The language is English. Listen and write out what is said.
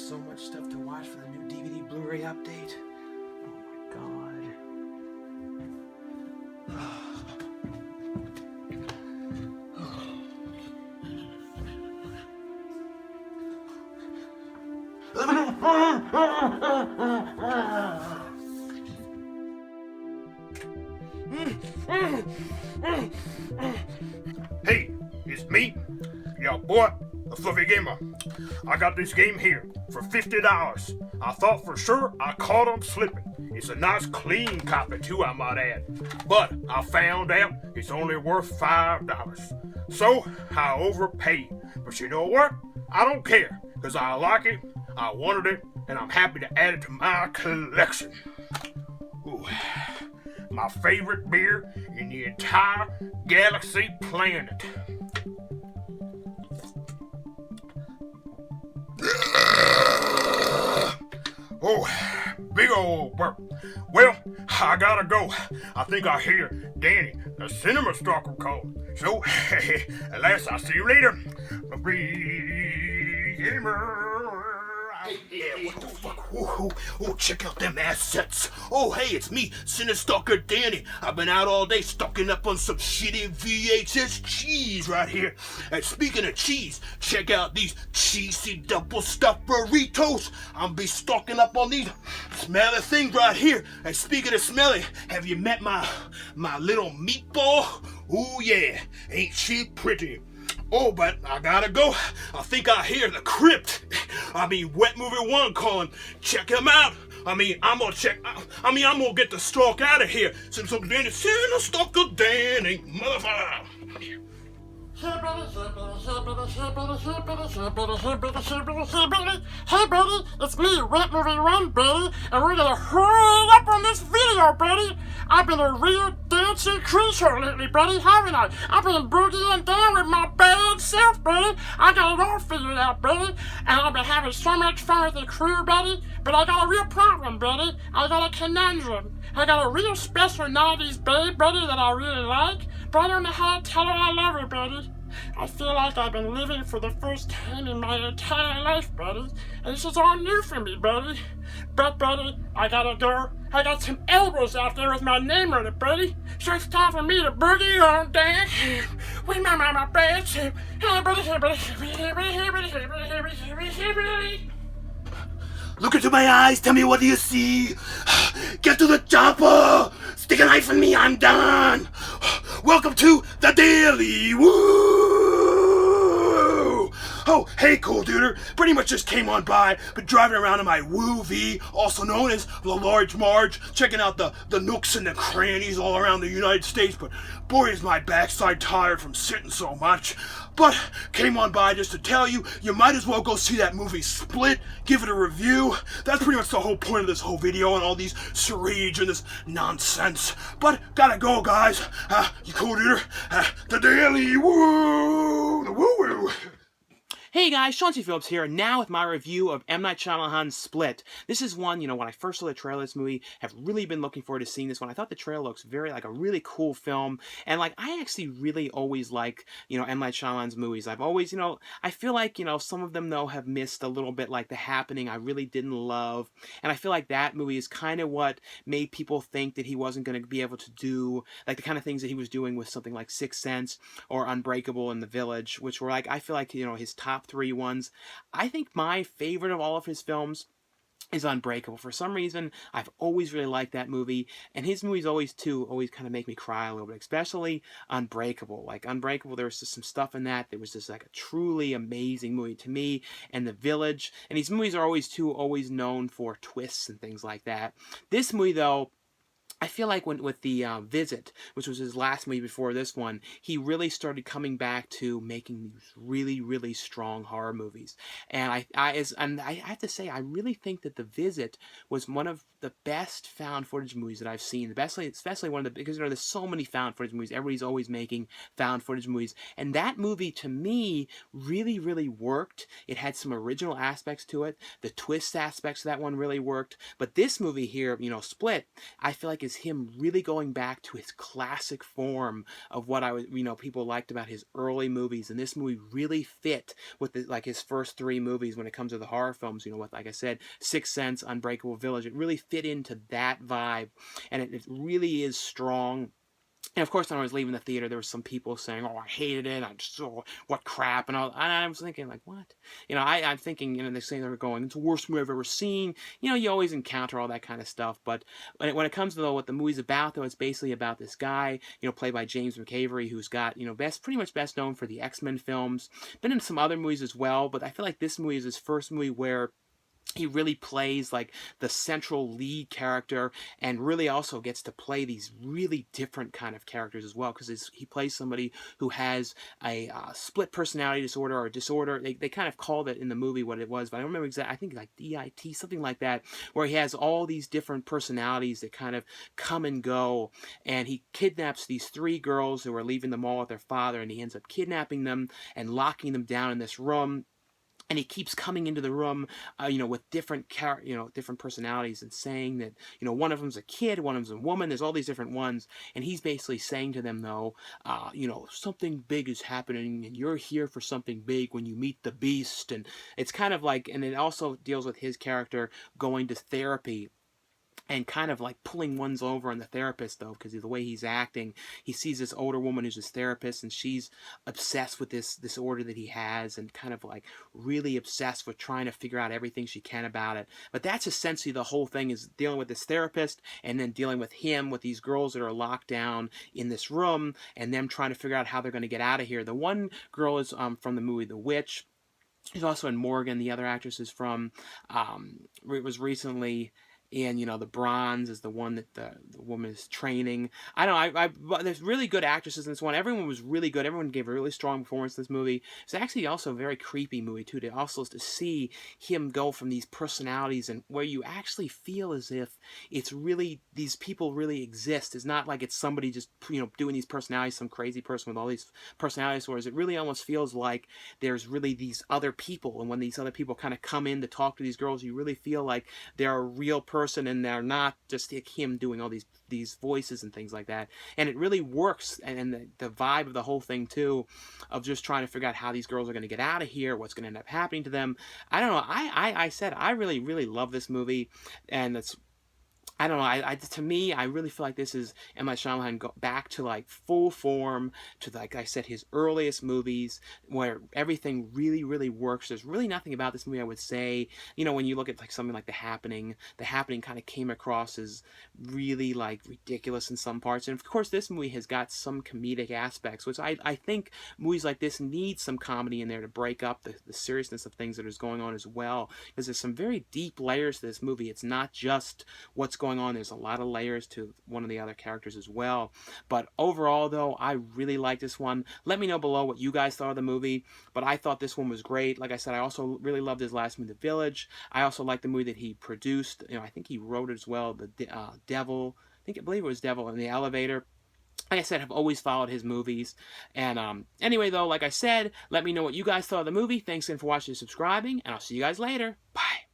so much stuff to watch for the new DVD Blu-ray update. Oh my god. Hey, it's me, your boy, the Fluffy Gamer. I got this game here for $50. I thought for sure I caught him slipping. It's a nice clean copy too, I might add. But I found out it's only worth $5. So I overpaid. But you know what? I don't care, because I like it, I wanted it, and I'm happy to add it to my collection. Ooh. My favorite beer in the entire galaxy planet. Oh, big old burp. Well, I gotta go. I think I hear Danny, the cinema stalker, call. So, alas, I'll see you later. Hey, what the fuck? Oh, check out them assets. Oh, hey, it's me, Cinestalker Danny. I've been out all day stocking up on some shitty VHS cheese right here. And speaking of cheese, check out these cheesy double stuffed burritos. I'm be stocking up on these smelly things right here. And speaking of smelly, have you met my little meatball? Oh yeah, ain't she pretty? Oh, but I gotta go. I think I hear the Crypt. Wet Movie 1 calling. Check him out. I'm gonna get the stalk out of here. Since I'm Danny, Cinestalker Danny, motherfucker. Hey buddy, it's me, Wet Movie 1, buddy, and we're gonna hurry up on this video, buddy. I've been a real dancing creature lately, buddy, haven't I? I've been boogieing down with my bad self, buddy. I got it all figured out, buddy, and I've been having so much fun with the crew, buddy, but I got a real problem, buddy. I got a conundrum. I got a real special 90s babe, buddy, that I really like, but I don't know how to tell her I love her, buddy. I feel like I've been living for the first time in my entire life, buddy, and this is all new for me, buddy. But, buddy, I gotta go. I got some elbows out there with my name on it, buddy, so it's time for me to boogie on down with my bad self. Hey, buddy, hey, buddy, hey, buddy, hey, buddy, hey, buddy, hey, buddy, hey, buddy, hey, buddy. Look into my eyes, tell me what do you see? Get to the chopper! Stick a knife in me, I'm done! Welcome to the Daily Woo! Oh, hey, Coolduder. Pretty much just came on by, been driving around in my Woo V, also known as the Large Marge, checking out the nooks and the crannies all around the United States, but boy is my backside tired from sitting so much. But came on by just to tell you, you might as well go see that movie Split, give it a review. That's pretty much the whole point of this whole video and all these charades and this nonsense. But gotta go, guys. You Coolduder, the Daily Woo, the woo-woo. Hey guys, Sean C. Phillips here, now with my review of M. Night Shyamalan's Split. This is one, when I first saw the trailer of this movie, have really been looking forward to seeing this one. I thought the trailer looks very, like, a really cool film, and, like, I actually really always like, M. Night Shyamalan's movies. I've always, I feel like, some of them, though, have missed a little bit, like The Happening, I really didn't love, and I feel like that movie is kind of what made people think that he wasn't going to be able to do, like, the kind of things that he was doing with something like Sixth Sense or Unbreakable and The Village, which were, like, I feel like, his top 3 ones. I think my favorite of all of his films is Unbreakable. For some reason, I've always really liked that movie, and his movies always kind of make me cry a little bit, especially Unbreakable. Like, Unbreakable, there was just some stuff in that was just like a truly amazing movie to me, and The Village, and these movies are always known for twists and things like that. This movie, though, I feel like with the Visit, which was his last movie before this one, he really started coming back to making these really, really strong horror movies. And I have to say, I really think that The Visit was one of the best found footage movies that I've seen. Especially one of the, because there's so many found footage movies. Everybody's always making found footage movies, and that movie to me really, really worked. It had some original aspects to it. The twist aspects of that one really worked. But this movie here, Split, I feel like is him really going back to his classic form of what I was, people liked about his early movies, and this movie really fit with like his first three movies when it comes to the horror films. With, like I said, Sixth Sense, Unbreakable Village, it really fit into that vibe, and it really is strong. And of course, when I was leaving the theater, there were some people saying, "Oh, I hated it. I just, oh, what crap!" And I was thinking, like, what? I'm thinking, they're saying they were going, "It's the worst movie I've ever seen." You always encounter all that kind of stuff. But when it comes to what the movie's about, though, it's basically about this guy, played by James McAvoy, who's got, pretty much best known for the X-Men films, been in some other movies as well. But I feel like this movie is his first movie where he really plays like the central lead character, and really also gets to play these really different kind of characters as well, because he plays somebody who has a split personality disorder, or a disorder. They kind of called it in the movie what it was, but I don't remember exactly. I think like DIT, something like that, where he has all these different personalities that kind of come and go, and he kidnaps these three girls who are leaving the mall with their father, and he ends up kidnapping them and locking them down in this room. And he keeps coming into the room, with different different personalities, and saying that, one of them's a kid, one of them's a woman. There's all these different ones, and he's basically saying to them, though, something big is happening, and you're here for something big when you meet the beast. And it's kind of like, and it also deals with his character going to therapy, and kind of like pulling ones over on the therapist, though, because of the way he's acting. He sees this older woman who's his therapist, and she's obsessed with this disorder that he has, and kind of like really obsessed with trying to figure out everything she can about it. But that's essentially the whole thing, is dealing with this therapist, and then dealing with him, with these girls that are locked down in this room, and them trying to figure out how they're going to get out of here. The one girl is from the movie The Witch. She's also in Morgan. The other actress is from, it was recently and The Bronze is the one that the woman is training. I don't know. There's really good actresses in this one. Everyone was really good. Everyone gave a really strong performance in this movie. It's actually also a very creepy movie too. To see him go from these personalities, and where you actually feel as if it's really, these people really exist. It's not like it's somebody just doing these personalities, some crazy person with all these personality disorders. It really almost feels like there's really these other people, and when these other people kind of come in to talk to these girls, you really feel like they're a real person, and they're not just like him doing all these voices and things like that. And it really works, and the vibe of the whole thing too, of just trying to figure out how these girls are going to get out of here, what's going to end up happening to them. I don't know. I said I really, really love this movie, and it's, I don't know. To me, I really feel like this is M. Night Shyamalan go back to like full form, to, like I said, his earliest movies, where everything really, really works. There's really nothing about this movie I would say, when you look at like something like The Happening kind of came across as really like ridiculous in some parts. And of course, this movie has got some comedic aspects, which I think movies like this need some comedy in there to break up the seriousness of things that is going on as well. Because there's some very deep layers to this movie. It's not just what's going on. There's a lot of layers to one of the other characters as well. But overall, though, I really like this one. Let me know below what you guys thought of the movie. But I thought this one was great. Like I said, I also really loved his last movie, The Village. I also liked the movie that he produced. I think he wrote it as well. The Devil. I believe it was Devil in the Elevator. Like I said, I've always followed his movies. And anyway, though, like I said, let me know what you guys thought of the movie. Thanks again for watching and subscribing, and I'll see you guys later. Bye.